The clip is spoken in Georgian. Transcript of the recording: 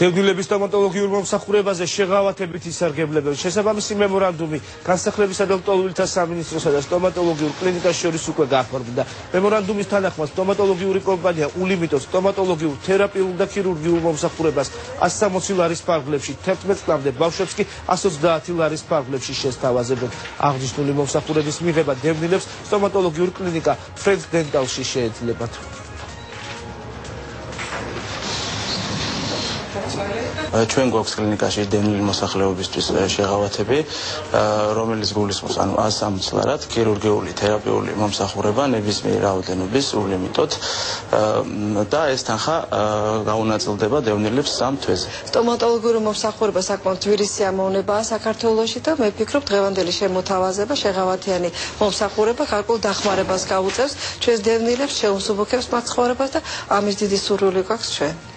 დევნილების სტომატოლოგიურ მომსახურებაზე შეღავათებით ისარგებლებენ. შესაბამისი მემორანდუმი განსახლებისა და ლტოლვილთა სამინისტროსა და სტომატოლოგიურ კლინიკას შორის უკვე გაფორმდა. მემორანდუმის თანახმად სტომატოლოგიური კომპანია ულიმიტოს სტომატოლოგიურ თერაპიულ და ქირურგიულ მომსახურებას 160 ლარის ფარგლებში 11 წლამდე, ბავშვებს კი 130 ლარის ფარგლებში შესთავაზებენ. აღნიშნული მომსახურების მიღება დევნილებს სტომატოლოგიურ კლინიკა Friends Dental-ში შეეძლებათ. ჩვენ გვაქვს კლინიკაში დევნილი მოსახლეობისთვის შეღავათები, რომელიც გულისხმობს 160 ლარად ქირურგიული, თერაპიული მომსახურება ნებისმიერ რაოდენობის ულიმიტოდ და ეს თანხა გაუნაწილდება დევნილებს 3 თვეზე. სტომატოლოგიური მომსახურება საკმაოდ ძვირი სიამოვნებაა საქართველოში და მე ვფიქრობ დღევანდელი შემოთავაზება შეღავათიანი მომსახურება გარკვეულ დახმარებას გაუწევს ჩვენს დევნილებს, შეუსუბუქებს მათ ცხოვრებას და ამის დიდი სურვილი გვაქვს ჩვენ.